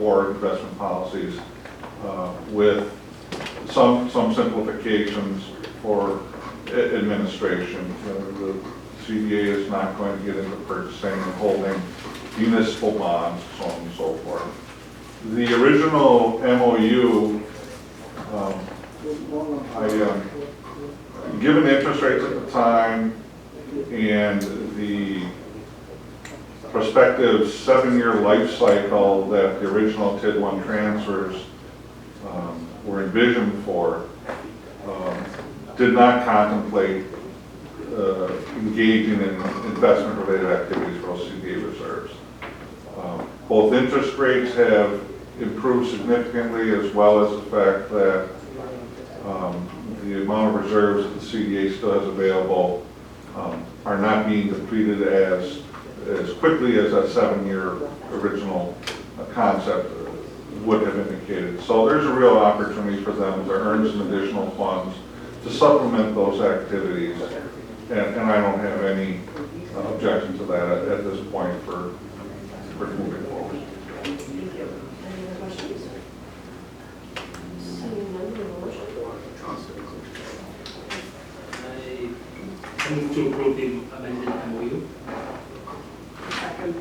for investment policies with some simplifications for administration. The CBA is not going to get into purchasing and holding municipal bonds, so on and so forth. The original MOU, given the interest rates at the time and the prospective 7-year life cycle that the original TID1 transfers were envisioned for, did not contemplate engaging in investment-related activities for CBA reserves. Both interest rates have improved significantly, as well as the fact that the amount of reserves that the CDA still has available are not being depleted as quickly as that 7-year original concept would have indicated. So there's a real opportunity for them to earn some additional funds to supplement those activities, and I don't have any objection to that at this point for moving forward. Thank you. Any other questions? Seeing none, do a motion. I move to approve the amended MOU. Second.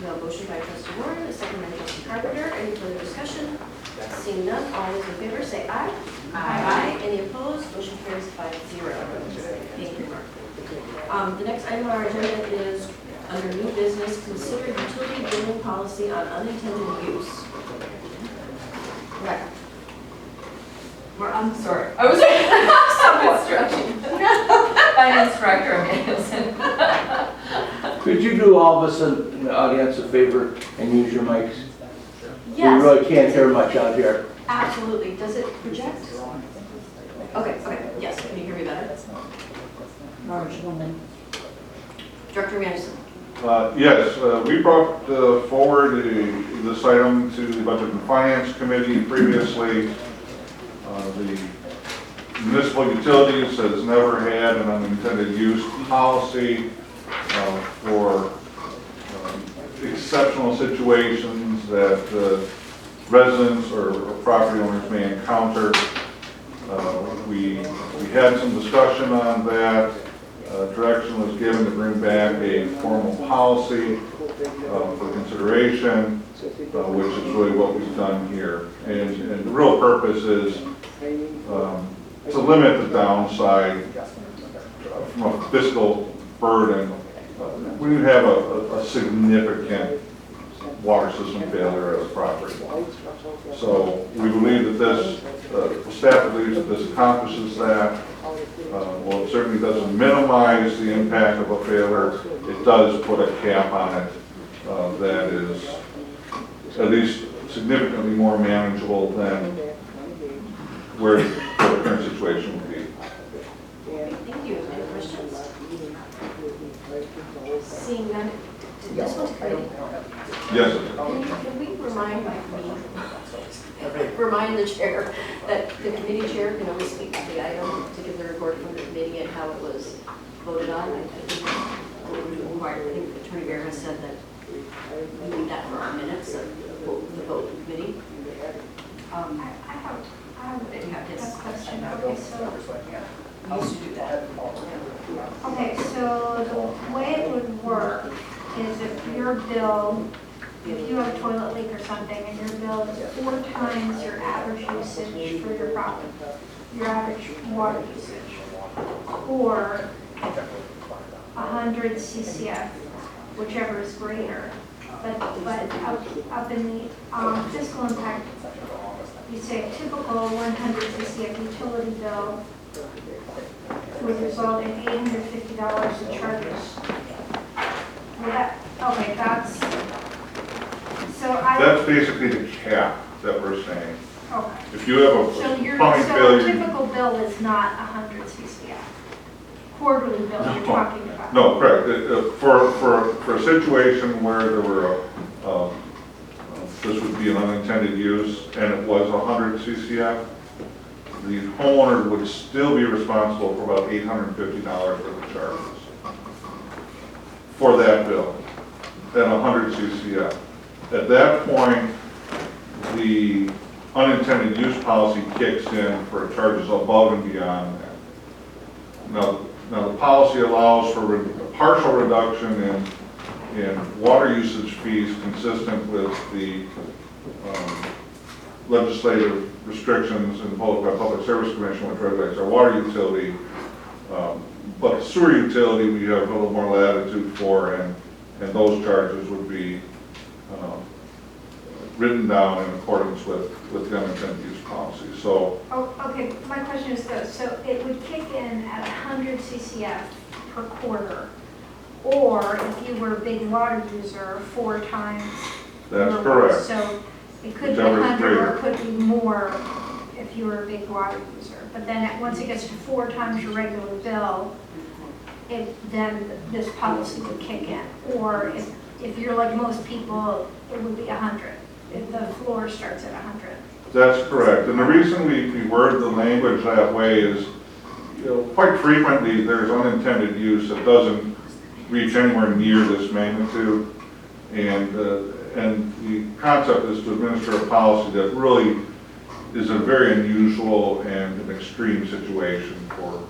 The motion by trustee Warren, a second by trustee Carpenter. Any further discussion? Seeing none, all those in favor say aye. Aye. Any opposed? Motion carries 5-0. Thank you, Mark. The next item on our agenda is under new business, consider utility billing policy on unintended use. Right. I'm sorry. I was somewhat stretching. Finance Director Emmanuelson. Could you do all of us in the audience a favor and use your mics? Yes. We really can't hear much out here. Absolutely. Does it project? Okay. Yes, can you hear me better? Director Anderson. Yes, we brought forward this item to the Budget and Finance Committee previously. The municipal utilities has never had an unintended use policy for exceptional situations that residents or property owners may encounter. We had some discussion on that. Direction was given to bring back a formal policy for consideration, which is really what we've done here. And the real purpose is to limit the downside from a fiscal burden when you have a significant water system failure at a property. So we believe that this, staff believes that this accomplishes that. Well, it certainly doesn't minimize the impact of a failure. It does put a cap on it that is at least significantly more manageable than where the current situation would be. Thank you. Any questions? Seeing none, this one's committee. Yes. Can we remind the chair that the committee chair can only speak to the item to give the report from the committee and how it was voted on? I think what we're doing required. I think Attorney Bear has said that we need that for our minutes of the vote in committee. I would have this question. Okay, so we used to do that. Okay, so the way it would work is if your bill, if you have a toilet leak or something and your bill is 4 times your average usage for your property, your average water usage, or 100 CCF, whichever is greater. But up in the fiscal impact, you say a typical 100 CCF utility bill would result in $850 in charges. Okay, that's, so That's basically the cap that we're saying. okay. If you have So a plumbing a failure, typical bill is not 100 CCF. Quarterly bill you're talking about. no, correct. For a situation where there were this would be an unintended use and it was 100 CCF, the homeowner would still be responsible for about $850 worth of charges for that bill at 100 CCF. At that point, the unintended use policy kicks in for charges above and beyond that. Now the policy allows for a partial reduction in water usage fees consistent with the legislative restrictions imposed by Public Service Commission, which regulates our water utility. But sewer utility, we have a little more latitude for, and those charges would be written down in accordance with the unintended use policy. So, Oh, okay, my question is though, so it would kick in at 100 CCF per quarter, or if you were a big water user, 4 times. that's your- correct. So it could be Whichever is 100 or it greater. could be more if you were a big water user. But then once it gets to 4 times your regular bill, then this policy would kick in. Or if you're like most people, it would be 100. If the floor starts at 100. That's correct. And the reason we word the language that way is, quite frequently there's unintended use that doesn't reach anywhere near this magnitude. And the concept is to administer a policy that really is a very unusual and an extreme situation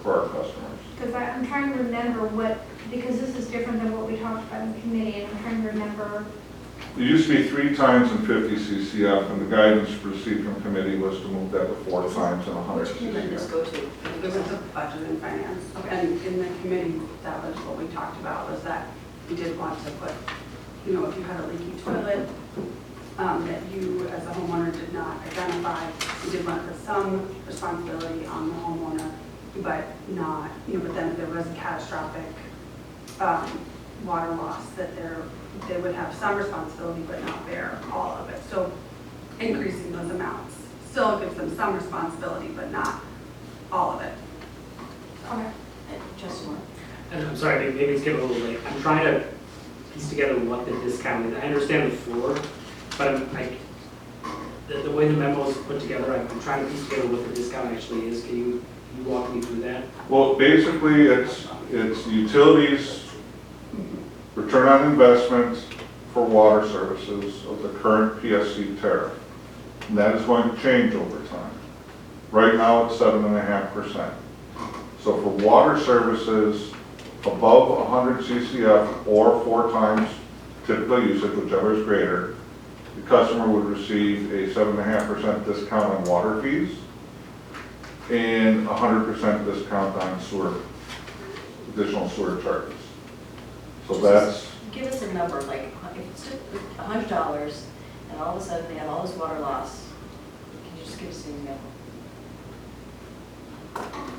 for our customers. Because I'm trying to remember because this is different than what we talked about in the committee, and I'm trying to remember. It used to be 3 times and 50 CCF, and the guidance received from committee was to move that to 4 times and 100 Which committee did this CCF. go to? It was the budget and finance. Okay. And in the committee, that was what we talked about, was that we did want to put, if you had a leaky toilet, that you as a homeowner did not identify, we did want to put some responsibility on the homeowner, but not, but then if there was a catastrophic water loss, that they would have some responsibility but not bear all of it. So increasing those amounts still gives them some responsibility but not all of it. Okay. Trustee Moore? And I'm sorry, maybe it's getting a little late. I'm trying to piece together what the discount is. I understand the floor, but the way the memo is put together, I'm trying to piece together what the discount actually is. Can you walk me through that? Well, basically, it's utilities return on investment for water services of the current PSC tariff. And that is going to change over time. Right now, it's 7.5%. So for water services above 100 CCF or 4 times typical usage, whichever is greater, the customer would receive a 7.5% discount on water fees and 100% discount on additional sewer charges. So that's, Give us a number, like, if it's $100 and all of a sudden they have all this water loss, can you just give us an example?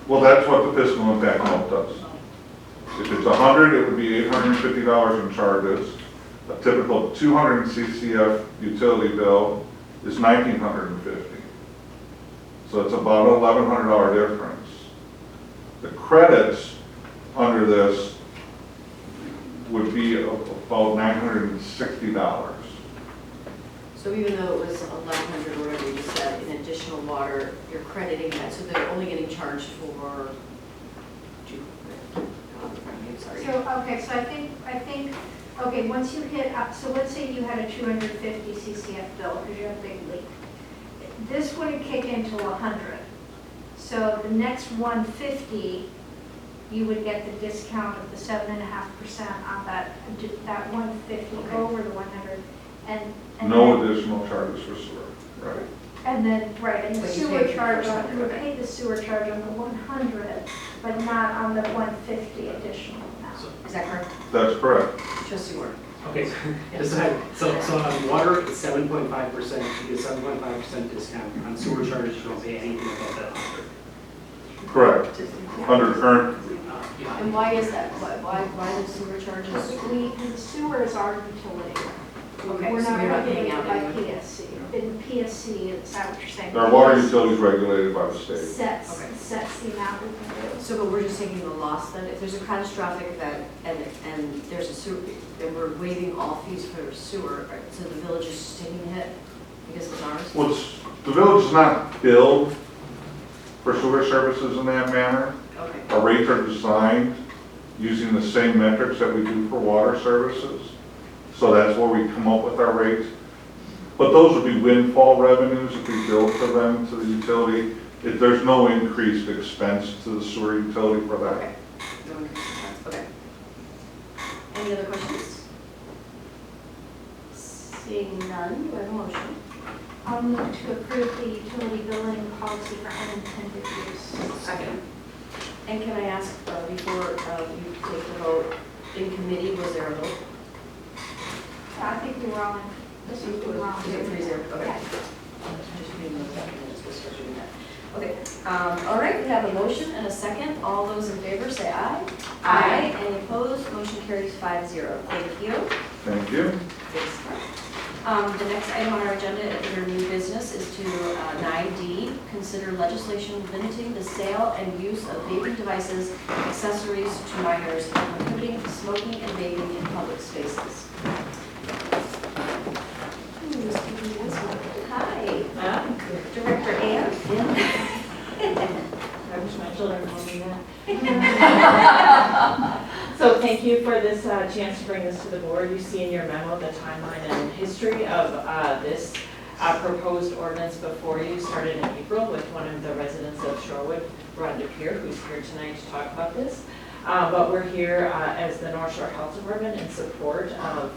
well, that's what the fiscal impact note does. If it's 100, it would be $850 in charges. A typical 200 CCF utility bill is $1,950. So it's about a $1,100 difference. The credits under this would be about $960. So even though it was 1,100 or whatever you just said, in additional water, you're crediting that, so they're only getting charged for, sorry. So, okay, so I think, okay, once you hit up, so let's say you had a 250 CCF bill because you have a big leak. This wouldn't kick into 100. So the next 150, you would get the discount of the 7.5% on that 150 over the 100. And No then, additional charges for sewer, right? and then, right, and the But you sewer pay for charge, the first you would one, pay the sewer charge on the 100, but not on the 150 additional amount. Is that correct? That's correct. Trustee Moore? Okay, so on water, it's 7.5%, you get 7.5% discount. On sewer charges, you don't pay anything above that 100. Correct. Under current, And why is that? Why the sewer charges? The sewer is our utility. Okay, We're so not you're not paying regulated out by any. PSC. In PSC, is that what you're saying? our water utility is regulated by the state. Sets Okay. the amount we can do. So, but we're just taking the loss then? If there's a catastrophic event and there's a sewer, and we're waiving all fees for sewer, right, so the village is just taking the hit because it's ours? Well, the village is not billed for sewer services in that manner. Okay. Our rates are designed using the same metrics that we do for water services. So that's where we come up with our rates. But those would be windfall revenues if we bill for them to the utility. If there's no increased expense to the sewer utility for that. Okay. No increase in expense. Okay. Any other questions? Seeing none, do I have a motion? I'll move to approve the utility billing policy for unintended use. Second. And can I ask, before you take the vote, in committee, was there a vote? I think we were all in, this was we were all in. Is it 3-0? Okay. Yeah. Just reading those documents, we'll start doing that. Okay, all right, we have a motion and a second. All those in favor say aye. Aye. Any opposed? Motion carries 5-0. Thank you. Thank you. The next item on our agenda under new business is to 9D, consider legislation limiting the sale and use of vaping devices, accessories to minors, and prohibiting smoking and vaping in public spaces. Who's doing this one? Hi. Director Ann. I wish my children told me that. So thank you for this chance to bring this to the board. You see in your memo the timeline and history of this proposed ordinance before you. Started in April with one of the residents of Shorewood, Rhonda Peer, who's here tonight to talk about this. But we're here as the North Shore Health Department in support of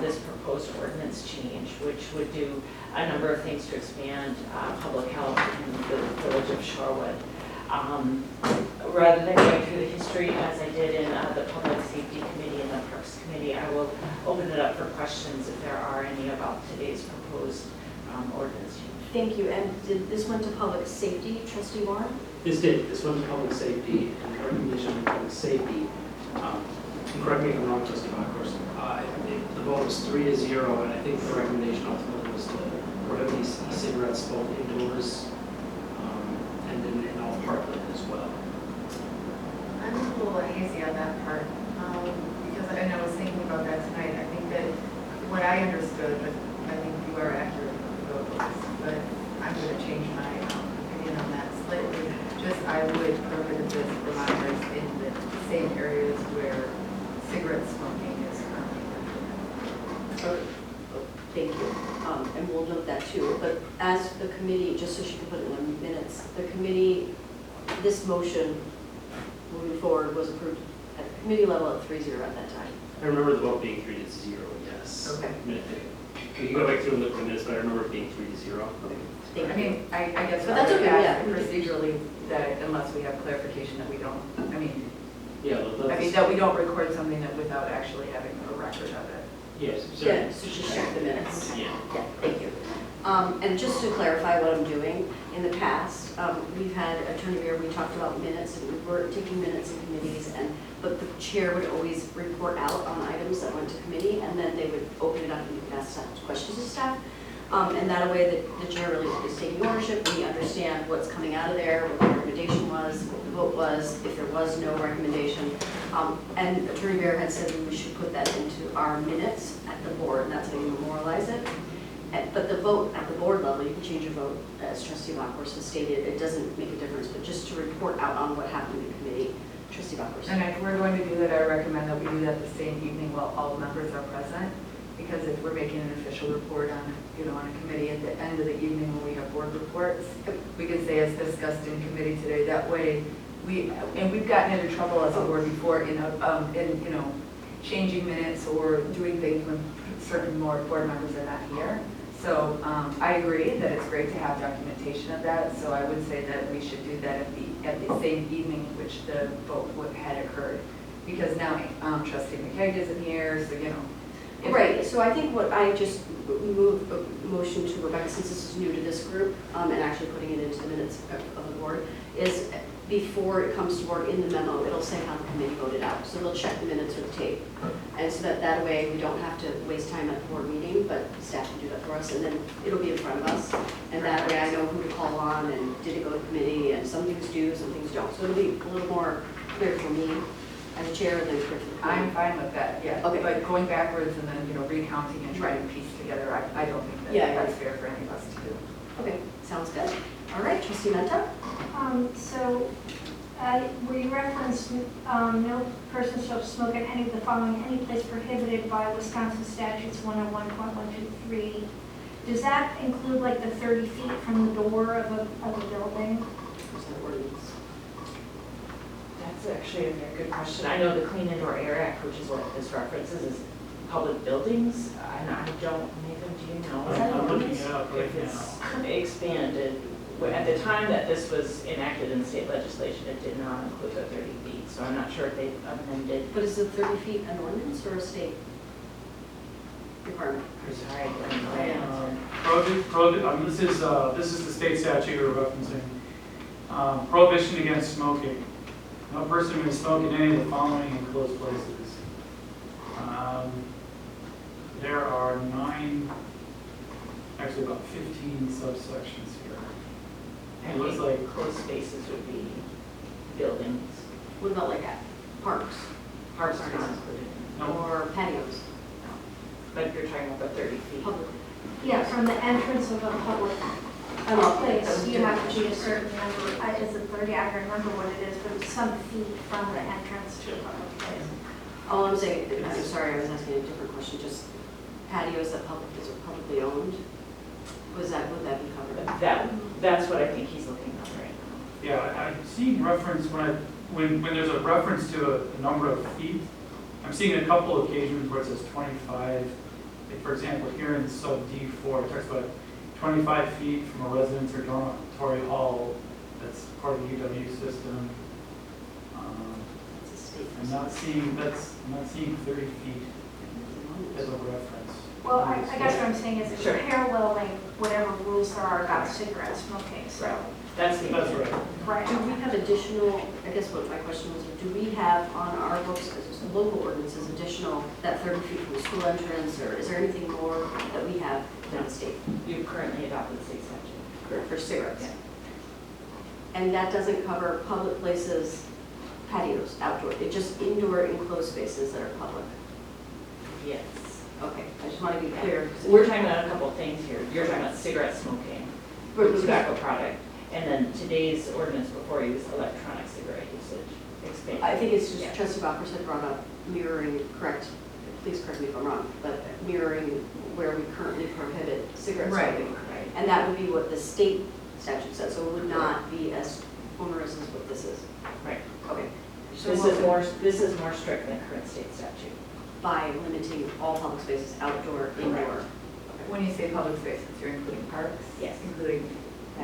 this proposed ordinance change, which would do a number of things to expand public health in the village of Shorewood. Rather than going through the history as I did in the Public Safety Committee and the Parks Committee, I will open it up for questions if there are any about today's proposed ordinance change. Thank you. And did this went to public safety, Trustee Warren? This did, this went to public safety, and the recommendation of public safety, correct me if I'm wrong, Trustee Bachhorst, the vote was 3-0, and I think the recommendation ultimately was to prohibit e-cigarettes both indoors and then in all parkland as well. I'm a little hazy on that part, because and I was thinking about that tonight. I think that what I understood, but I think you are accurate about this, but I'm going to change my opinion on that slightly. Just I would prohibit this for minors in the same areas where cigarette smoking is currently. Thank you. And we'll note that too. But as the committee, just so she can put it in the minutes, the committee, this motion moving forward was approved at the committee level at 3-0 at that time. I remember the vote being 3-0, yes. Okay. We can go back through and look at the minutes, but I remember it being 3-0. Thank I you. mean, I guess But that's I would okay, ask yeah. procedurally that unless we have clarification that we don't, Yeah, that we don't record something that without actually having a record of it. yes. Yeah, so just check the minutes. Yeah. Yeah, thank you. And just to clarify what I'm doing, in the past, we've had Attorney Beer, we talked about minutes, and we were taking minutes in committees, but the chair would always report out on items that went to committee, and then they would open it up and you could ask questions of staff. And that way the chair really is taking ownership, we understand what's coming out of there, what the recommendation was, what the vote was, if there was no recommendation. And Attorney Beer had said we should put that into our minutes at the board, and that's how you memorialize it. But the vote at the board level, you can change your vote, as Trustee Bachhorst has stated, it doesn't make a difference, but just to report out on what happened in committee, Trustee Bachhorst. And if we're going to do that, I recommend that we do that the same evening while all members are present. Because if we're making an official report on, on a committee at the end of the evening when we have board reports, we can say as discussed in committee today. That way, we've gotten into trouble as a board before in changing minutes or doing things when certain more board members are not here. So I agree that it's great to have documentation of that. So I would say that we should do that at the same evening in which the vote had occurred. Because now Trustee McKeag isn't here, so Right, so I think what I just moved a motion to Rebecca, since this is new to this group, and actually putting it into the minutes of the board, is before it comes to board in the memo, it'll say how the committee voted out. So they'll check the minutes or the tape. And so that way we don't have to waste time at the board meeting, but staff can do that for us, and then it'll be in front of us. And that way I know who to call on, and did it go to committee, and some things do, some things don't. So it'll be a little more clear for me as a chair, and then clear for the committee. I'm fine with that, yeah. Okay. But going backwards and then, recounting and trying to piece together, I don't think that that's fair for any of us to do. Okay, sounds good. All right, Trustee Menta? Where you referenced no person shall smoke at any of the following, any place prohibited by Wisconsin statutes 101.123, Does that include like the 30 feet from the door of a building? Where's that ordinance? That's actually a very good question. I know the Clean Indoor Air Act, which is what this references, is public buildings. And I don't, Nathan, do you know? Is that an I'm looking ordinance? it up right If it's now. expanded. At the time that this was enacted in state legislation, it did not include the 30 feet. So I'm not sure if they've amended. But is the 30 feet an ordinance or a state requirement? Sorry, I don't know. This is the state statute we're referencing. Prohibition against smoking. No person may smoke in any of the following enclosed places. There are 9, actually about 15 subsections here. I It looks think like closed spaces would be buildings. What about like at parks Parks are not included. No. or patios? But you're talking about the 30 feet. Public. Yeah, from the entrance of a public place, you have to be a certain number, is it 30? I don't remember what it is, but it's some feet from the entrance to a public place. All I'm saying, I'm sorry, I was asking a different question, just patios that is publicly owned, would that be covered? That's what I think he's looking at right now. Yeah, I'm seeing reference when there's a reference to a number of feet. I'm seeing a couple of occasions where it says 25. Like for example, here in sub D4, it talks about 25 feet from a residence or dormitory hall that's part of the UW system. It's a state. I'm not seeing 30 feet as a reference. Well, I guess what I'm saying is it's Sure. paralleling whatever rules there are about cigarette smoking, so. That's the. That's right. Right. Do we have additional, I guess what my question was, do we have on our books, as local ordinances, additional, that 30 feet from the school entrance, or is there anything more that we have than the state You've currently adopted the state statute. for cigarettes? Yeah. And that doesn't cover public places, patios, outdoor, it's just indoor enclosed spaces that are public? Yes. Okay, I just want to be clear. We're talking about a couple of things here. You're talking about cigarette smoking, or tobacco product, and then today's ordinance before you is electronic cigarette usage expanded. I think it's just, Yeah. Trustee Bachner said brought up mirroring, correct, please correct me if I'm wrong, but mirroring where we currently prohibit cigarette Right. smoking. Right. And that would be what the state statute says, so it would not be as onerous as what this is. Right. Okay. This is more strict than current state statute. By limiting all public spaces, outdoor, indoor. When you say public spaces, you're including parks? Yes. Including,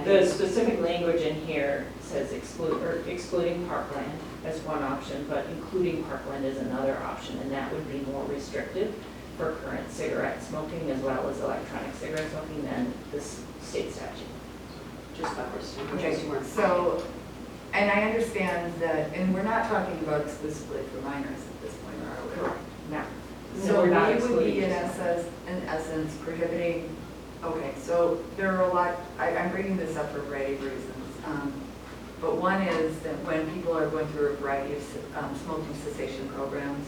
The specific language in here says excluding parkland as one option, but including parkland is another option, and that would be more restrictive for current cigarette smoking as well as electronic cigarette smoking than this state statute. Just buffers. okay, so, and I understand that, and we're not talking about exclusively for minors at this point, are we? Correct. No. So we're not we would be excluding. in essence prohibiting, okay, so there are a lot, I'm bringing this up for a variety of reasons. But one is that when people are going through a variety of smoking cessation programs,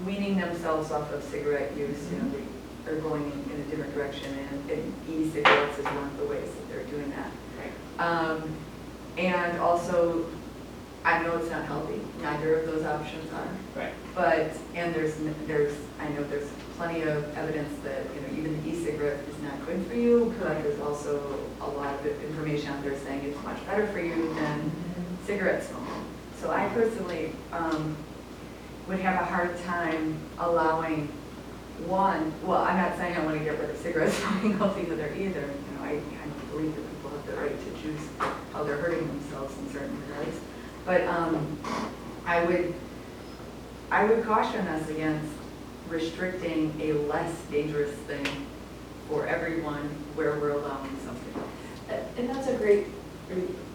weaning themselves off of cigarette use, they are going in a different direction, and e-cigarettes is one of the ways that they're doing that. Right. And also, I know it's not healthy, neither of those options are. Right. But, and I know there's plenty of evidence that, even the e-cigarette is not good for you, but there's also a lot of information out there saying it's much better for you than cigarette smoking. So I personally would have a hard time allowing one, well, I'm not saying I want to get rid of cigarette smoking altogether either. I believe that people have the right to choose how they're hurting themselves in certain regards. But I would caution us against restricting a less dangerous thing for everyone where we're allowing something. And that's a great,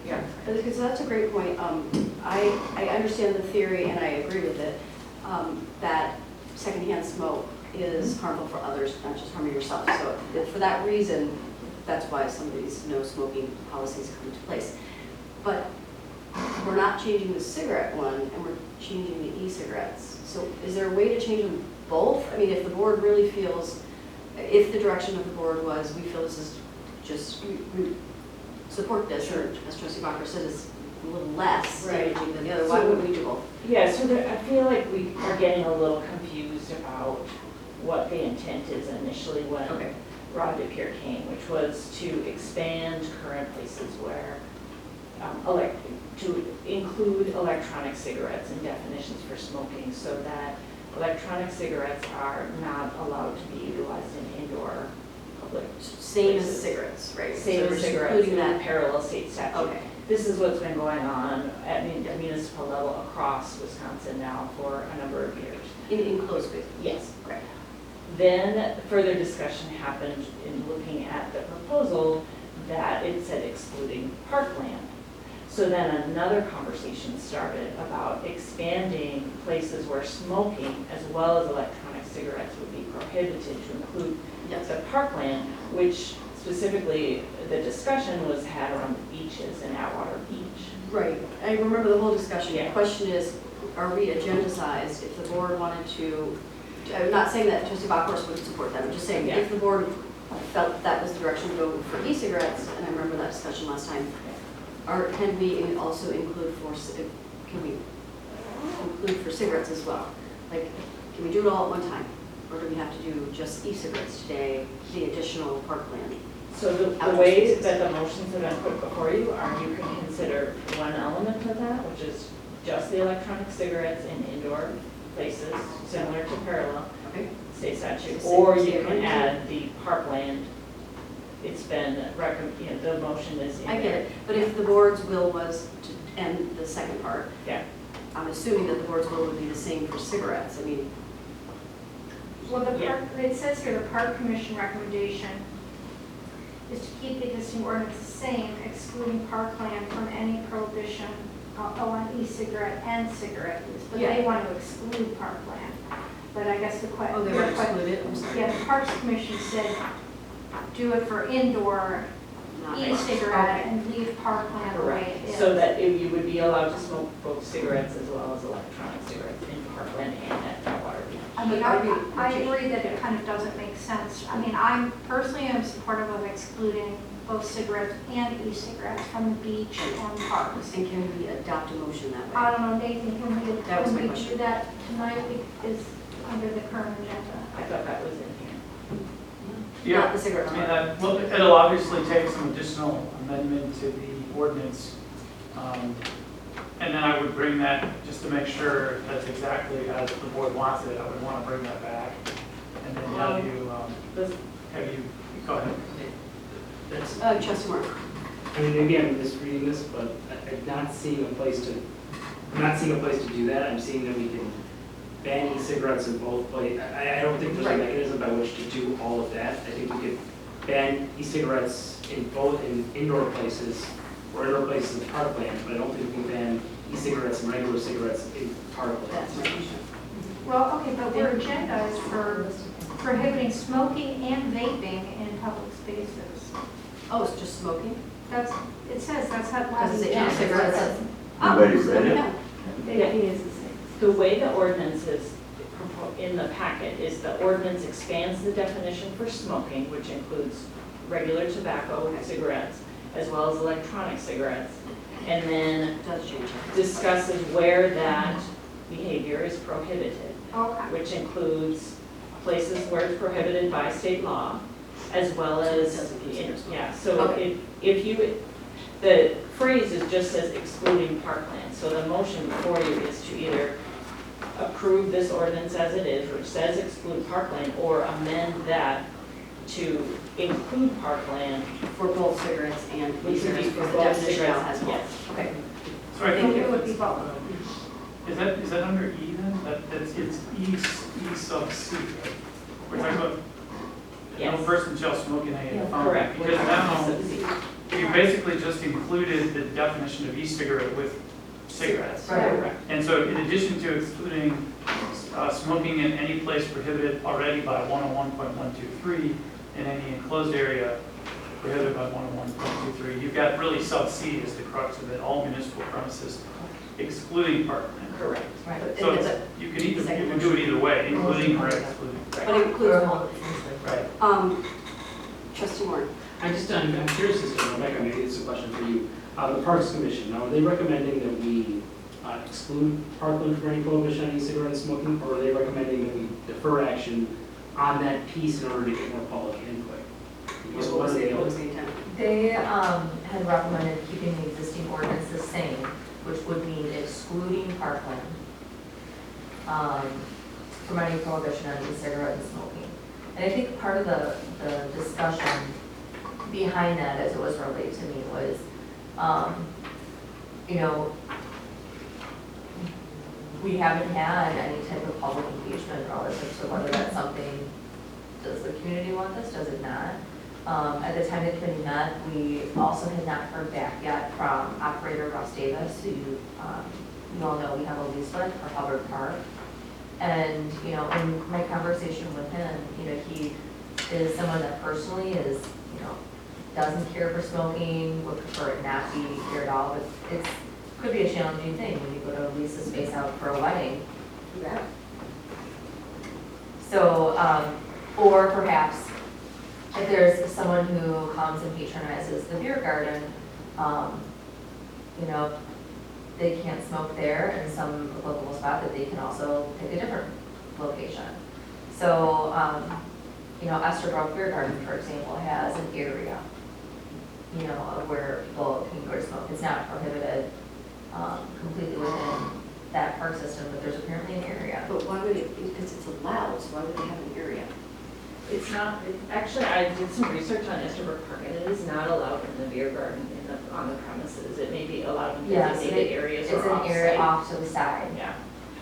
Yeah. because that's a great point. I understand the theory and I agree with it, that secondhand smoke is harmful for others, not just harming yourself. So for that reason, that's why some of these no smoking policies come into place. But we're not changing the cigarette one and we're changing the e-cigarettes. So is there a way to change them both? I mean, if the board really feels, if the direction of the board was, we feel this is just, we support this, or as Trustee Bachner said, is a little less Right. damaging than the other, why would we do both? Yeah, so I feel like we are getting a little confused about what the intent is initially when Okay. Rod DePere came, which was to expand current places where, to include electronic cigarettes and definitions for smoking so that electronic cigarettes are not allowed to be utilized in indoor public. Same as places. cigarettes, right? Same So as we're cigarettes, including in that. that parallel state statute. Okay. This is what's been going on at a municipal level across Wisconsin now for a number of years. In enclosed space. Yes. Okay. Then further discussion happened in looking at the proposal that it said excluding parkland. So then another conversation started about expanding places where smoking as well as electronic cigarettes would be prohibited to include Yes. the parkland, which specifically the discussion was had around the beaches in Atwater Beach. Right, I remember the whole discussion. The Yeah. question is, are we agendized if the board wanted to, I'm not saying that Trustee Bachhorst would support that, I'm just saying Yeah. if the board felt that was the direction to go for e-cigarettes, and I remember that discussion last time, can we also include can we include for cigarettes as well? Like, can we do it all at one time? Or do we have to do just e-cigarettes today, the additional parkland? So the way that the motions have been put before you are you can consider one element of that, which is just the electronic cigarettes in indoor places, similar to parallel Okay, state statute, Same or you state can law. add the parkland. It's been, the motion is in I get there. it, but if the board's will was to end the second part, Yeah, I'm assuming that the board's will would be the same for cigarettes. I mean, Well, the Yeah. park, it says here, the park commission recommendation is to keep the existing ordinance the same, excluding parkland from any prohibition on e-cigarette and cigarette use. But they Yeah. want to exclude parkland. But I guess the question. oh, they were excluded, I'm sorry. Yeah, the Parks Commission said, do it for indoor Not e-cigarette okay. and leave parkland the way it is. so that you would be allowed to smoke both cigarettes as well as electronic cigarettes in parkland and at Atwater Beach. I mean, But are we- I agree that it kind of doesn't make sense. I mean, I'm personally am supportive of excluding both cigarettes and e-cigarettes from the beach and parks. And can we adopt a motion that I way? don't know, Nathan, That was can my we question. do that tonight is under the current agenda? I thought that was in here. Not the cigarette I mean, part. well, it'll obviously take some additional amendment to the ordinance. And then I would bring that, just to make sure that's exactly as the board wants it, I would want to bring that back. And then have you, go ahead. That's, Trustee Moore. I mean, maybe I'm misreading this, but I'm not seeing a place to do that. I'm seeing that we can ban e-cigarettes in both places. I don't think there's a Right. mechanism by which to do all of that. I think we could ban e-cigarettes in indoor places or indoor places in parkland, but I don't think we can ban e-cigarettes and regular cigarettes in That's my parkland. question. Well, okay, but our agenda is for prohibiting smoking and vaping in public spaces. Oh, it's just smoking? That's, it says that's how. Does it say e-cigarettes? Oh, They read it? No. Vaping is the same. The way the ordinance is in the packet is the ordinance expands the definition for smoking, which includes regular tobacco cigarettes, as well as electronic cigarettes, and then It does change it. discusses where that behavior is prohibited, okay. which includes places where it's prohibited by state law, as well as, yeah, so Okay. if you, the phrase is just says excluding parkland, so the motion before you is to either approve this ordinance as it is, which says exclude parkland, or amend that to include parkland. For both cigarettes and Which would be e-cigarettes, for because the both definition now cigarettes, has both. yes. Okay. So I So think, it would be both. is that under E then? It's E sub C, right? We're talking about, no Yes. person shall smoke in a fountain. Correct. Because now, you basically just included the definition of e-cigarette with cigarettes. Right. And so in addition to excluding smoking in any place prohibited already by 101.123 in any enclosed area prohibited by 101.23, you've got really sub C as the crux of it, all municipal premises excluding parkland. Correct. But So it- it's- you can do it either way, including or excluding. But it includes both. Right. Trustee Moore. I'm curious as to, Rebecca, maybe this is a question for you. The Parks Commission, now, are they recommending that we exclude parkland from any prohibition on e-cigarette smoking, or are they recommending that we defer action on that piece in order to get more public input? Because What was one of the what was the intent? They had recommended keeping the existing ordinance the same, which would mean excluding parkland from any prohibition on e-cigarette and smoking. And I think part of the discussion behind that, as it was relayed to me, was, you know, we haven't had any type of public engagement relative to whether that's something, does the community want this, does it not? At the time the committee met, we also had not heard back yet from operator Russ Davis, who you all know we have a lease with for Hubbard Park. And, you know, in my conversation with him, you know, he is someone that personally is, you know, doesn't care for smoking, would prefer it not be here at all, but it's, could be a challenging thing when you go to lease a space out for a wedding. Yeah. So, or perhaps if there's someone who comes and patronizes the beer garden, you know, they can't smoke there in some applicable spot, that they can also pick a different location. So, you know, Esterbrook Beer Garden, for example, has an area, you know, where people can go to smoke. It's not prohibited completely within that park system, but there's apparently an area. But why would it, because it's allowed, so why would they have an area? It's not, actually, I did some research on Estabrook Park, and it is not allowed in the beer garden on the premises. It may be allowed in Yes, designated areas or It's an area off-site. off to the side. Yeah.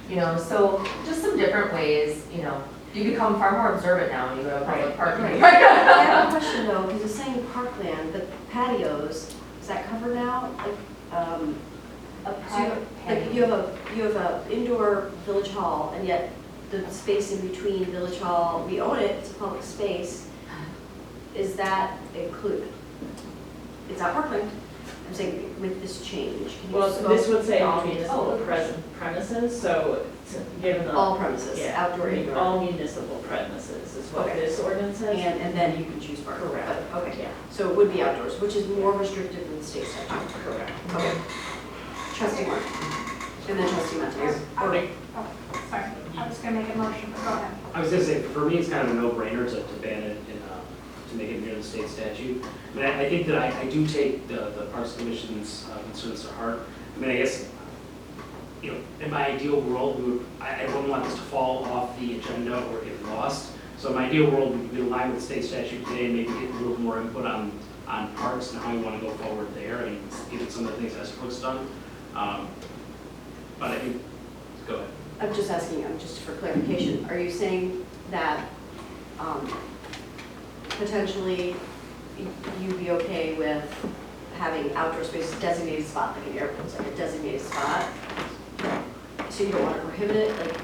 You know, so just some different ways, you know, you become far more observant now when you go to a public park. Right. I have a question though, because it's saying parkland, the patios, is that covered now? Like, A so private like you have a indoor village hall, and yet the space in between village hall, we own it, it's a public space. Is that included? It's not parkland. I'm saying with this change. Can you Well, smoke this would say all in between- municipal premises, so given the. All premises, Yeah, outdoor, indoor. all municipal premises is what Okay. this ordinance says. And then you can choose park. Correct. But, okay, Yeah, so it would be outdoors, which is more restrictive than the state statute. correct. Okay. Trustee Mark. And then trustee Mathews. Sorry, I was gonna make a motion, but go ahead. I was gonna say, for me, it's kind of a no-brainer to ban it in, to make it near the state statute. I mean, I think that I do take the Parks Commission's concerns to heart. I mean, I guess, you know, in my ideal world, I wouldn't want this to fall off the agenda or get lost. So my ideal world would be aligned with the state statute today and maybe get a little more input on parks and how you want to go forward there. I mean, given some of the things Estabrook's done. But I think, go ahead. I'm just asking, just for clarification, are you saying that potentially you'd be okay with having outdoor spaces designated spot, like an airport, like a designated spot? So you don't want to prohibit it, like?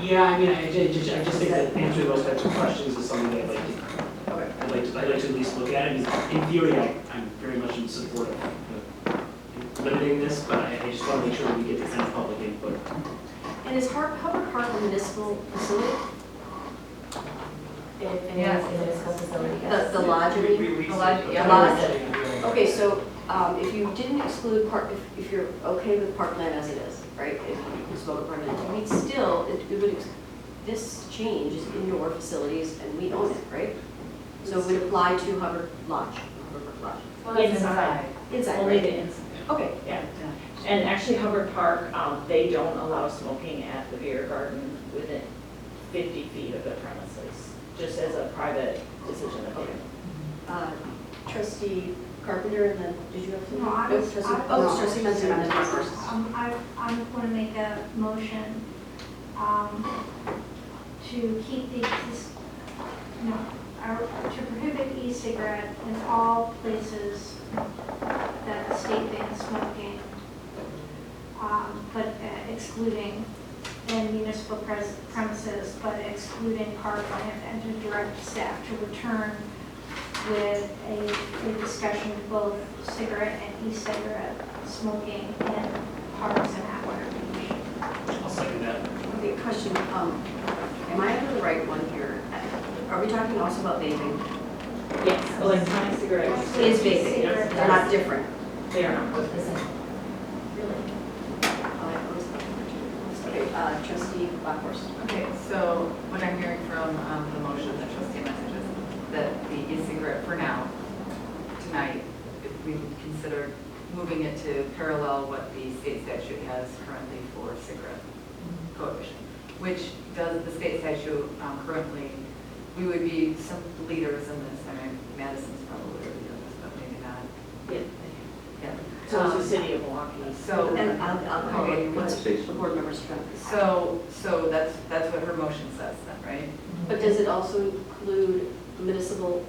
Yeah, I mean, I just think that answering those types of questions is something that I'd like to at least look at. I mean, in theory, I'm very much in support of limiting this, but I just want to make sure that we get the kind of public input. And is Hubbard Park a municipal facility? It is a municipal facility, yes. The lodge, I mean? The lodge, The yeah. lodge. Okay, so if you didn't exclude park, if you're okay with parkland as it is, right? If you can smoke at parkland, we'd still, it would, this change is indoor facilities and we own it, right? So it would apply to Hubbard Lodge, Hubbard Lodge. Well, that's Inside. Inside, Only right? the inside. Okay, Yeah, and actually Hubbard Park, they don't allow smoking at the beer garden within 50 feet of the premises, just as a private decision of okay. Trustee Carpenter, and then, did you have something? No, I Nope, was- trustee- I- Oh, no. trustee Mentor, and then first. I want to make a motion to keep the, to prohibit e-cigarette in all places that the state bans smoking, but excluding in municipal premises, but excluding parkland, and to direct staff to return with a discussion of both cigarette and e-cigarette smoking in parks and at Water Beach. I'll second that. Okay, question, am I under the right one here? Are we talking also about vaping? Yes, electronic cigarettes. Is vaping, Yes. they're not different. They are not. Listen, Really? Okay, Trustee Bachhorst. Okay, so what I'm hearing from the motion, the trustee messages, that the e-cigarette for now, tonight, if we would consider moving it to parallel what the state statute has currently for cigarette prohibition, which does the state statute currently, we would be some leaders in this. I mean, Madison's probably a leader in this, but maybe not. Yeah. So it's the city of Milwaukee. So, And I'll call Okay, it, what's the board members from. so that's what her motion says then, right? But does it also include municipal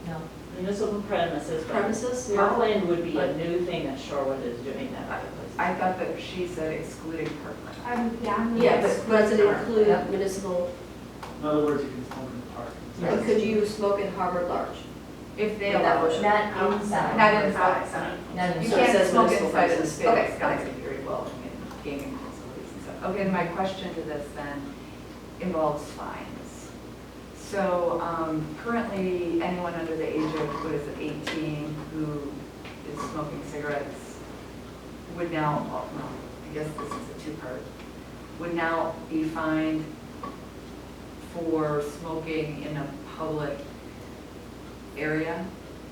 No. Municipal premises. but premises? Parkland would be a new thing that Shorewood is doing that other places. I thought that she said excluding Parkland. Yeah, but does it include municipal, In other words, you can smoke in the park. or could you smoke in Harbor at large? If they In that allow motion. it. Not inside. Not inside. Not You So it inside. can't says smoke municipal inside of the premises. state Okay, of Wisconsin very well, in gaming facilities and stuff. Okay, and my question to this then involves fines. So currently, anyone under the age of, what is it, 18, who is smoking cigarettes would now, well, no, I guess this is a two-part, would now be fined for smoking in a public area.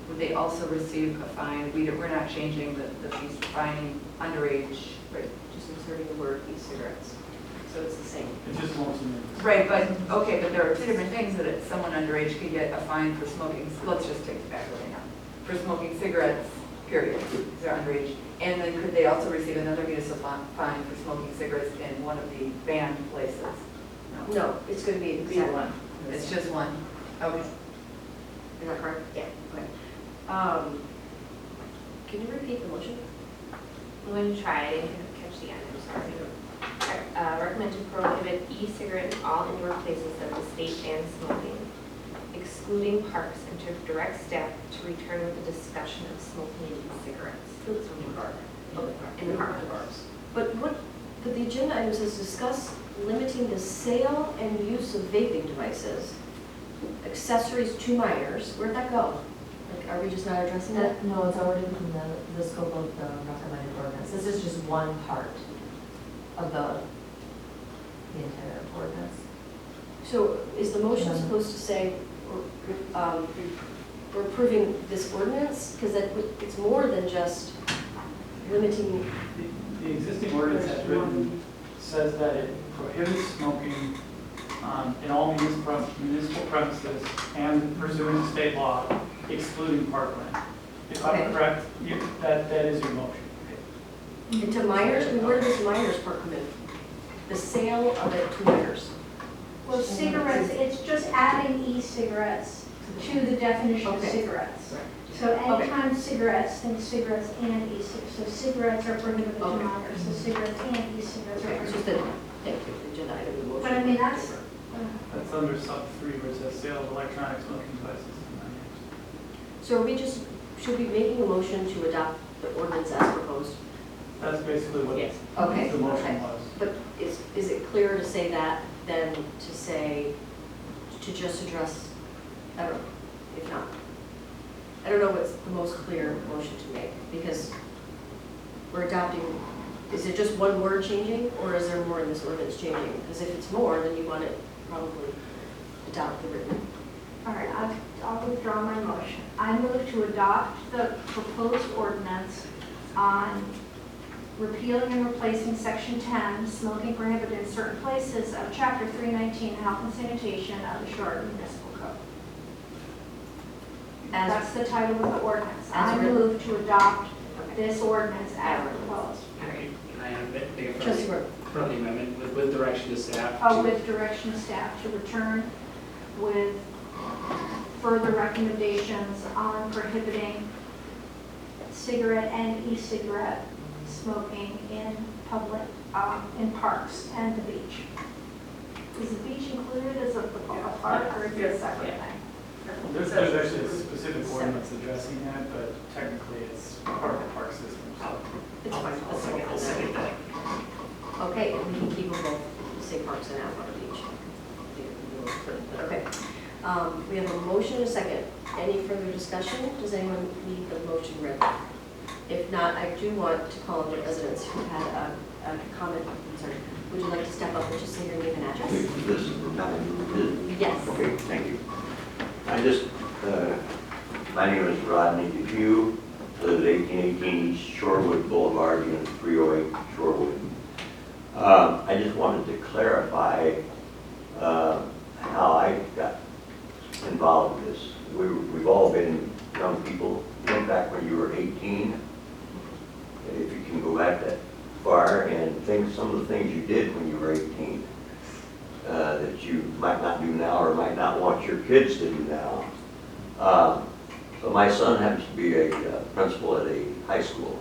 Would they also receive a fine? We're not changing the fees for fining underage. Right, just inserting the word e-cigarettes. So it's the same. It just won't seem. Right, but, okay, but there are two different things that someone underage could get a fine for smoking, let's just take tobacco right now, for smoking cigarettes, period, because they're underage. And then could they also receive another municipal fine for smoking cigarettes in one of the banned places? No, No, it's going to be Be exact one. it's just one. Okay. Is that correct? Yeah, okay. Can you repeat the motion? I'm going to try, I didn't catch the end, I'm sorry. Recommend to prohibit e-cigarette in all indoor places that the state bans smoking, excluding parks, and to direct staff to return with a discussion of smoking e-cigarettes. In the park. But but the agenda item says discuss limiting the sale and use of vaping devices, accessories to minors. Where'd that go? Like, are we just not addressing that? No, it's already within the scope of the recommended ordinance. This is just one part of the entire ordinance. So is the motion No. supposed to say, we're approving this ordinance? Because it's more than just limiting. The existing ordinance as written says that it prohibits smoking in all municipal premises and pursuant to state law, excluding parkland. If Okay. I'm correct, that is your motion. To minors, where does minors part come in? The sale of it to minors. Well, cigarettes, it's just adding e-cigarettes to the definition of Okay. cigarettes. So anytime cigarettes, think cigarettes and e-cigarettes. So cigarettes are prohibited to Okay. minors, so cigarettes and e-cigarettes are Okay, it's just prohibited. a, thank you, the agenda item, the motion. But I mean, that's, That's under sub 3 where it says sale of electronic smoking devices. So are we just, should we be making a motion to adopt the ordinance as proposed? That's basically what Yes. Okay, the motion okay. was. But is it clearer to say that than to say, to just address, I don't know, if not? I don't know what's the most clear motion to make, because we're adopting, is it just one word changing, or is there more in this ordinance changing? Because if it's more, then you want to probably adopt the written. all right, I'll withdraw my motion. I move to adopt the proposed ordinance on repealing and replacing section 10, smoking prohibited in certain places of chapter 319, health and sanitation of the Shorewood Municipal Code. That's the title of the ordinance. As I written. move to adopt this ordinance as proposed. Can I have it, take a Trustee Burke. friendly amendment with direction to staff? Oh, to- with direction of staff to return with further recommendations on prohibiting cigarette and e-cigarette smoking in public, in parks and the beach. Is the beach included as a park or is it a separate Yeah. thing? There's actually a specific ordinance addressing that, but technically it's part of the park system, so. It's fine, I'll let's second second that. that. Okay, and we can keep them both, say Parks and Atwater Beach. Okay. We have a motion and a second. Any further discussion? Does anyone need the motion read? If not, I do want to call on the residents who had a comment, I'm sorry, would you like to step up and just say your name and address? This is Rodney. Yes. Okay, thank you. My name is Rodney DePew, live at 1818 East Shorewood Boulevard, Unit 308, Shorewood. I just wanted to clarify how I got involved in this. We've all been young people, went back when you were 18, if you can go back that far, and think some of the things you did when you were 18 that you might not do now or might not want your kids to do now. So my son happens to be a principal at a high school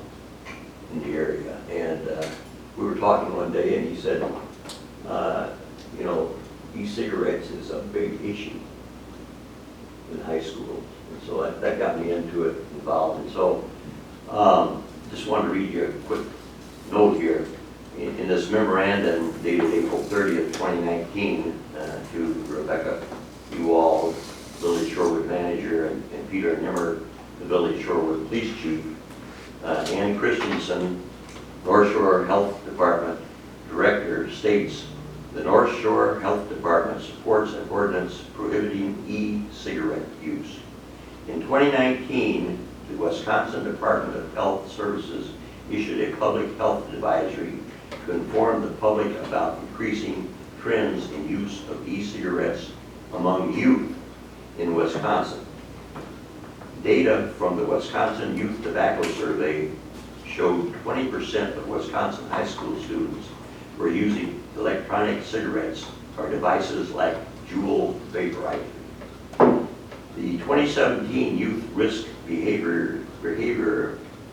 in the area, and we were talking one day, and he said, you know, e-cigarettes is a big issue in high school. And so that got me into it, involved. And so just wanted to read you a quick note here. In this memorandum dated April 30th, 2019, to Rebecca Ewald, Village Shorewood Manager, and Peter Nimmer, the Village Shorewood Police Chief, Ann Christensen, North Shore Health Department Director, states, the North Shore Health Department supports an ordinance prohibiting e-cigarette use. In 2019, the Wisconsin Department of Health Services issued a public health advisory to inform the public about increasing trends in use of e-cigarettes among youth in Wisconsin. Data from the Wisconsin Youth Tobacco Survey showed 20% of Wisconsin high school students were using electronic cigarettes or devices like Juul vaporizer. The 2017 Youth Risk Behavior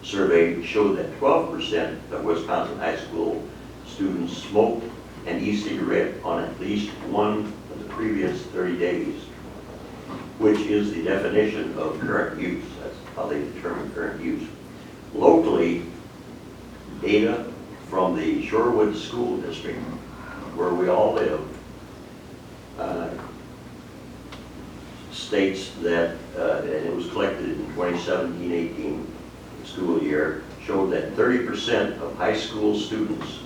Survey showed that 12% of Wisconsin high school students smoked an e-cigarette on at least one of the previous 30 days, which is the definition of current use. That's how they determine current use. Locally, data from the Shorewood School District, where we all live, states that, and it was collected in 2017-18 school year, showed that 30% of high school students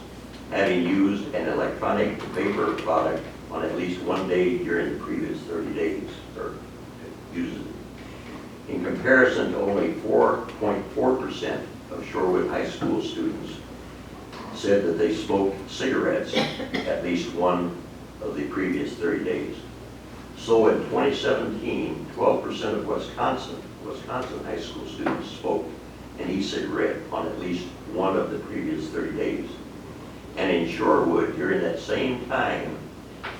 having used an electronic vapor product on at least one day during the previous 30 days, or uses it. In comparison to only 4.4% of Shorewood high school students said that they smoked cigarettes at least one of the previous 30 days. So in 2017, 12% of Wisconsin high school students smoked an e-cigarette on at least one of the previous 30 days. And in Shorewood, during that same time,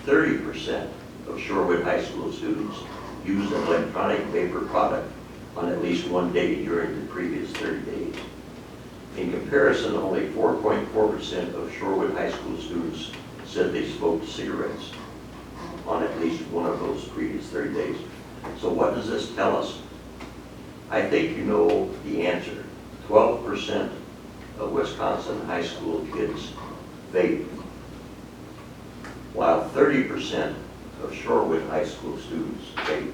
30% of Shorewood high school students used an electronic vapor product on at least one day during the previous 30 days. In comparison, only 4.4% of Shorewood high school students said they smoked cigarettes on at least one of those previous 30 days. So what does this tell us? I think you know the answer. 12% of Wisconsin high school kids vape, while 30% of Shorewood high school students vape.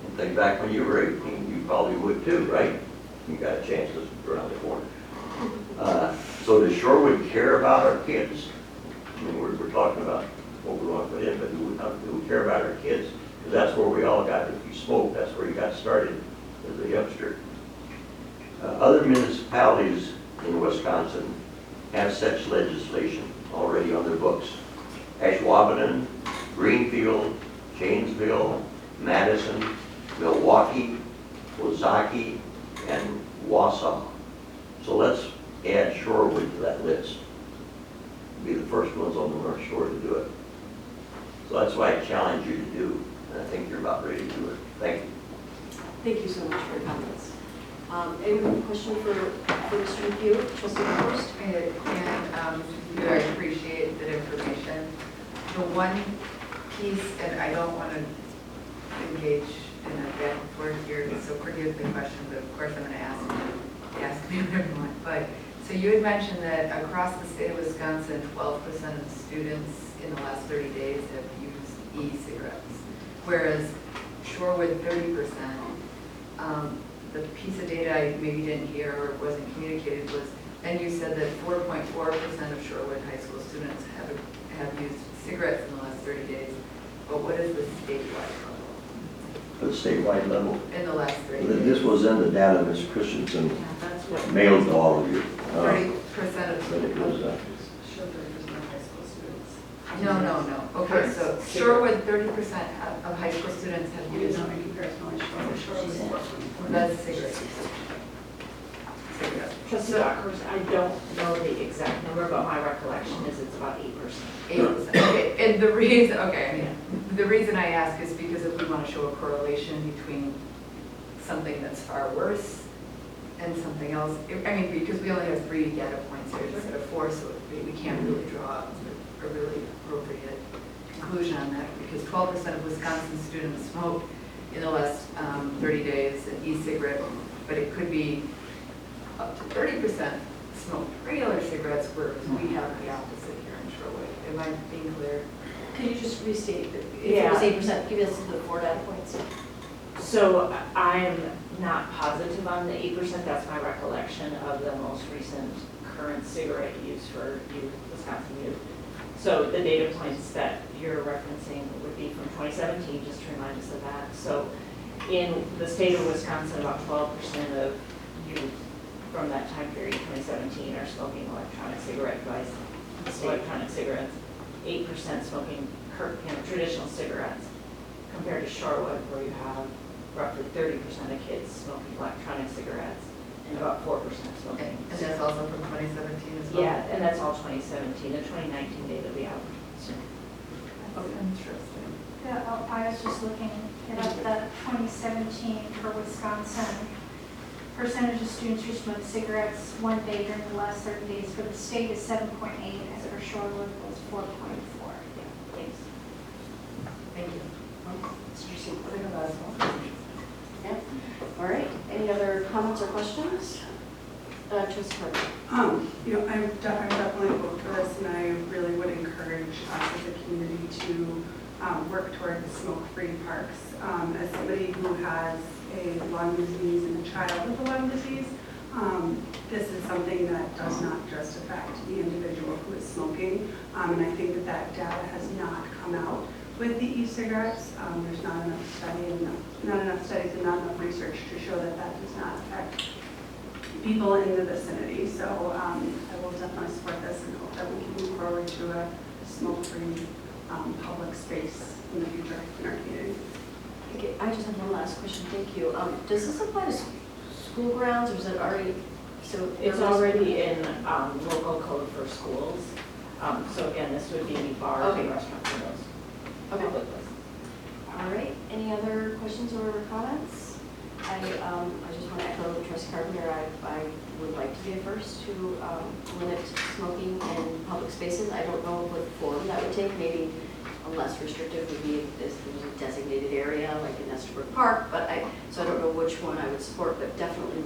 And think back when you were 18, you probably would too, right? You got a chance to look around the corner. So does Shorewood care about our kids? I mean, we're talking about what we want to put in, but do we care about our kids? Because that's where we all got, if you smoke, that's where you got started as a youngster. Other municipalities in Wisconsin have such legislation already on their books. Ashwaubenon, Greenfield, Janesville, Madison, Milwaukee, Ozaki, and Wausau. So let's add Shorewood to that list. Be the first ones on the North Shore to do it. So that's what I challenge you to do, and I think you're about ready to do it. Thank you. Thank you so much for your comments. Any question for Mr. McHugh, trustee first? And I appreciate that information. The one piece, and I don't want to engage in a back and forth here, so forgive the question, but of course I'm going to ask me what I want. But so you had mentioned that across the state of Wisconsin, 12% of students in the last 30 days have used e-cigarettes, whereas Shorewood 30%. The piece of data I maybe didn't hear or wasn't communicated was And you said that 4.4% of Shorewood High School students have used cigarettes in the last 30 days. But what is the statewide level The statewide level. in the last 30 days? This was in the data Ms. Christensen That's what. mailed to all of you. 30% of. But it was, Show there's no high school students. No. Okay, so Shorewood, 30% of high school students have You used. know, in comparison, only Shorewood is 4.4. That's cigarettes. Cigarettes. Trustee Dockhorst, I don't know the exact number, but my recollection is it's about 8%. 8%. Okay, and the reason I ask is because if we want to show a correlation between something that's far worse and something else, I mean, because we only have 3 data points here instead of 4, so we can't really draw a really appropriate conclusion on that, because 12% of Wisconsin students smoke in the last 30 days an e-cigarette, but it could be up to 30% smoke regular cigarettes, whereas we have the opposite here in Shorewood. Am I being clear? Could you just restate, if it was 8%, give us the 4 data points? So I'm not positive on the 8%, that's my recollection of the most recent current cigarette use for youth, Wisconsin youth. So the data points that you're referencing would be from 2017, just to remind us of that. So in the state of Wisconsin, about 12% of youth from that time period, 2017, are smoking electronic cigarette devices, electronic cigarettes. 8% smoking traditional cigarettes, compared to Shorewood, where you have roughly 30% of kids smoking electronic cigarettes and about 4% smoking. And that's also from 2017 as well? Yeah, and that's all 2017. The 2019 data we have. Interesting. Yeah, I was just looking at the 2017 for Wisconsin. Percentage of students who smoke cigarettes one day during the last 30 days for the state is 7.8, and for Shorewood was 4.4. Thanks. Thank you. Yeah, all right. Any other comments or questions? Trustee Carter. I'm definitely vote for this, and I really would encourage us as a community to work toward the smoke-free parks. As somebody who has a lung disease and a child with a lung disease, this is something that does not just affect the individual who is smoking, and I think that that data has not come out with the e-cigarettes. There's not enough studies and not enough research to show that that does not affect people in the vicinity. So I will definitely support this and hope that we can move forward to a smoke-free public space in the future in our community. Okay, I just have one last question, thank you. Does this apply to school grounds, or is it already, so? It's already in local code for schools. So again, this would be bars and restaurants and those. Okay. All right, any other questions or comments? I just want to echo Trustee Carpenter, I would like to be a first to limit smoking in public spaces. I don't know what form that would take, maybe a less restrictive would be if this was a designated area, like in Estabrook Park, but so I don't know which one I would support, but definitely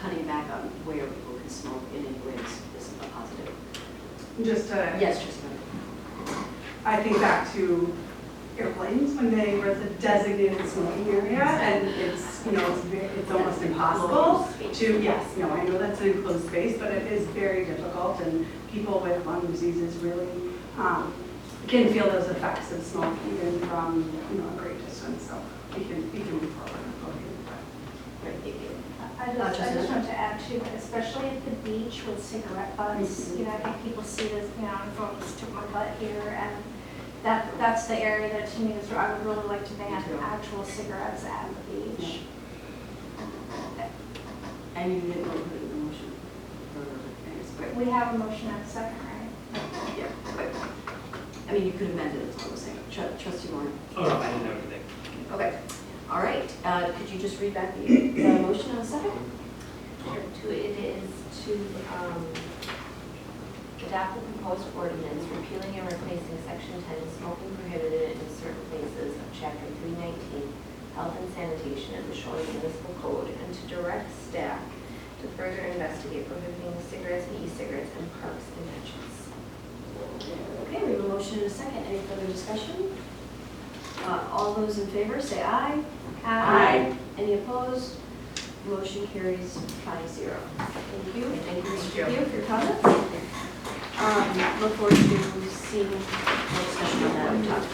cutting back on where people can smoke in any way is a positive. Just Yes, Trustee Carpenter. I think back to airplanes when they were the designated smoking area, and it's it's almost impossible to, I know that's an enclosed space, but it is very difficult, and people with lung diseases really can feel those effects of smoke even from a great distance. So we can move forward. Great, thank you. I just want to add too, especially at the beach with cigarette butts, I think people see this, I'm going to stick my butt here, and that's the area that to me is, I would really like to ban actual cigarettes at the beach. And you didn't want to put it in the motion? We have a motion and a second, right? Yeah, but, I mean, you could amend it, that's all I'm saying. Trustee Warren? Oh, no, I didn't have anything. Okay, all right. Could you just read back the motion in a second? Sure. It is to adopt the proposed ordinance repealing and replacing section 10, smoking prohibited in certain places of chapter 319, health and sanitation of the Shorewood Municipal Code, and to direct staff to further investigate prohibiting cigarettes and e-cigarettes in parks and benches. Okay, we have a motion and a second. Any further discussion? All those in favor say aye. Aye. Any opposed? Motion carries 5-0. Thank you. Thank you, Mr. Thank you. Trujillo, for your comments. Look forward to seeing more discussion on that we talked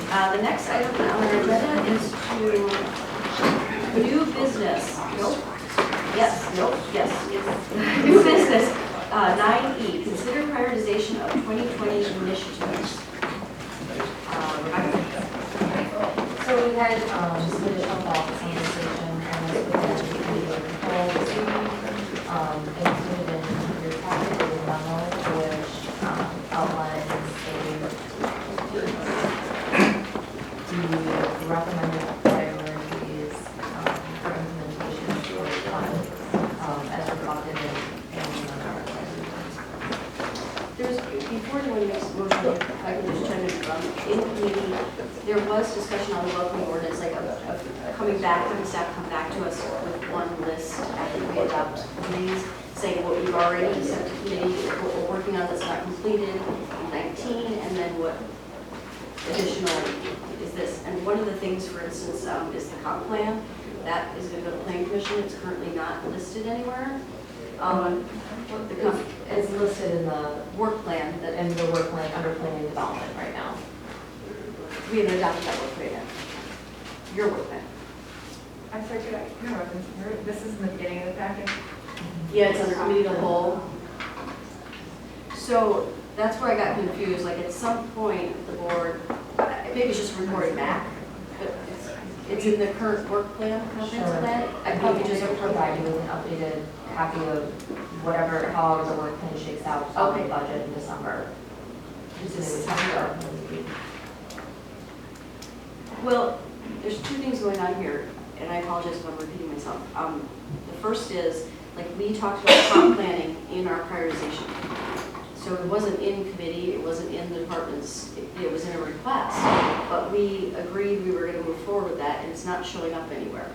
about. The next item on our agenda is to new business. Nope. Yes, nope, yes, yes. New business. 9E, consider prioritization of 2020 initiatives. Rebecca? So we had some additional thoughts on the station and this was included in your packet with a memo which outlines the recommended priorities for implementation of the fund as reflected in our There's, before anyone makes a motion, if I can just chime in committee, there was discussion on the welcoming ordinance, like of coming back, having staff come back to us with one list after we adopt these, saying what we've already sent to committee, what we're working on that's not completed in 19, and then what additional is this. And one of the things, for instance, is the comp plan. That is going to go to planning commission. It's currently not listed anywhere. It's listed in the Work plan that, in the work plan under planning and development right now. we haven't adopted that work plan yet. Your work plan. I'm sorry, could I, no, this is in the beginning of the packet? Yeah, it's under committee of the whole. So that's where I got confused, like at some point, the board, maybe it's just reporting back, but it's in the current work plan, comprehensive plan. I probably just provide you with an updated copy of whatever, however the work plan shakes out on the Okay. budget in December. Well, there's two things going on here, and I apologize if I'm repeating myself. The first is, like, we talked about comp planning in our prioritization. So it wasn't in committee, it wasn't in the departments, it was in a request. But we agreed we were going to move forward with that, and it's not showing up anywhere.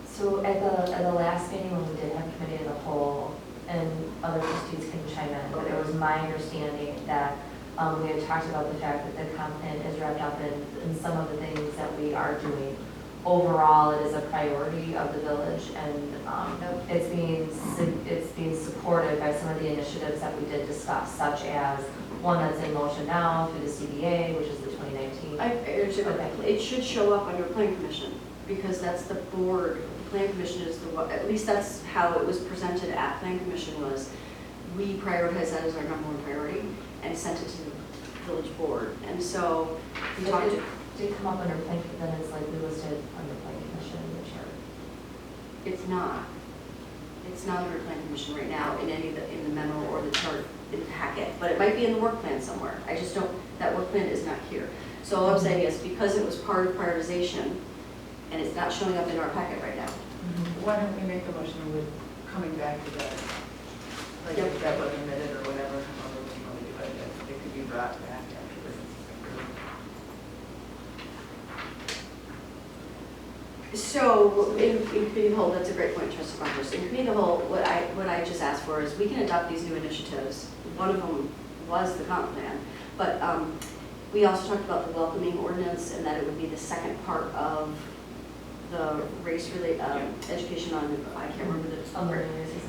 So at the last meeting when we did have committee of the whole, and other trustees can chime in, but it was my understanding that we had talked about the fact that the comp plan is wrapped up in some of the things that we are doing. Overall, it is a priority of the village, and it's being supported by some of the initiatives that we did discuss, such as one that's in motion now through the CBA, which is the 2019. It should show up under planning commission, because that's the board. The planning commission is the one, at least that's how it was presented at planning commission, was we prioritized that as our number one priority and sent it to the village board. And so we talked to. Did come up under planning, then it's likely listed under planning commission in the chart. It's not. It's not under planning commission right now in any of the, in the memo or the chart in the packet, but it might be in the work plan somewhere. I just don't, that work plan is not here. So all I'm saying is because it was part of prioritization and it's not showing up in our packet right now. Why don't we make a motion with coming back to that? Like Yep. if that was omitted or whatever, however we want to do it, it could be brought back after this. So in committee of the whole, that's a great point, Trustee Bunkers. In committee of the whole, what I just asked for is we can adopt these new initiatives. One of them was the comp plan, but we also talked about the welcoming ordinance and that it would be the second part of the race-related education on, I can't remember the.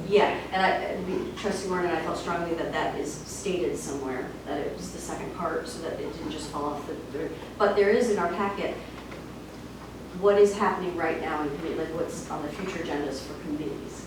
Yeah, and Trustee Warren and I felt strongly that that is stated somewhere, that it was the second part, so that it didn't just fall off the, but there is in our packet what is happening right now in committee, like what's on the future agendas for committees.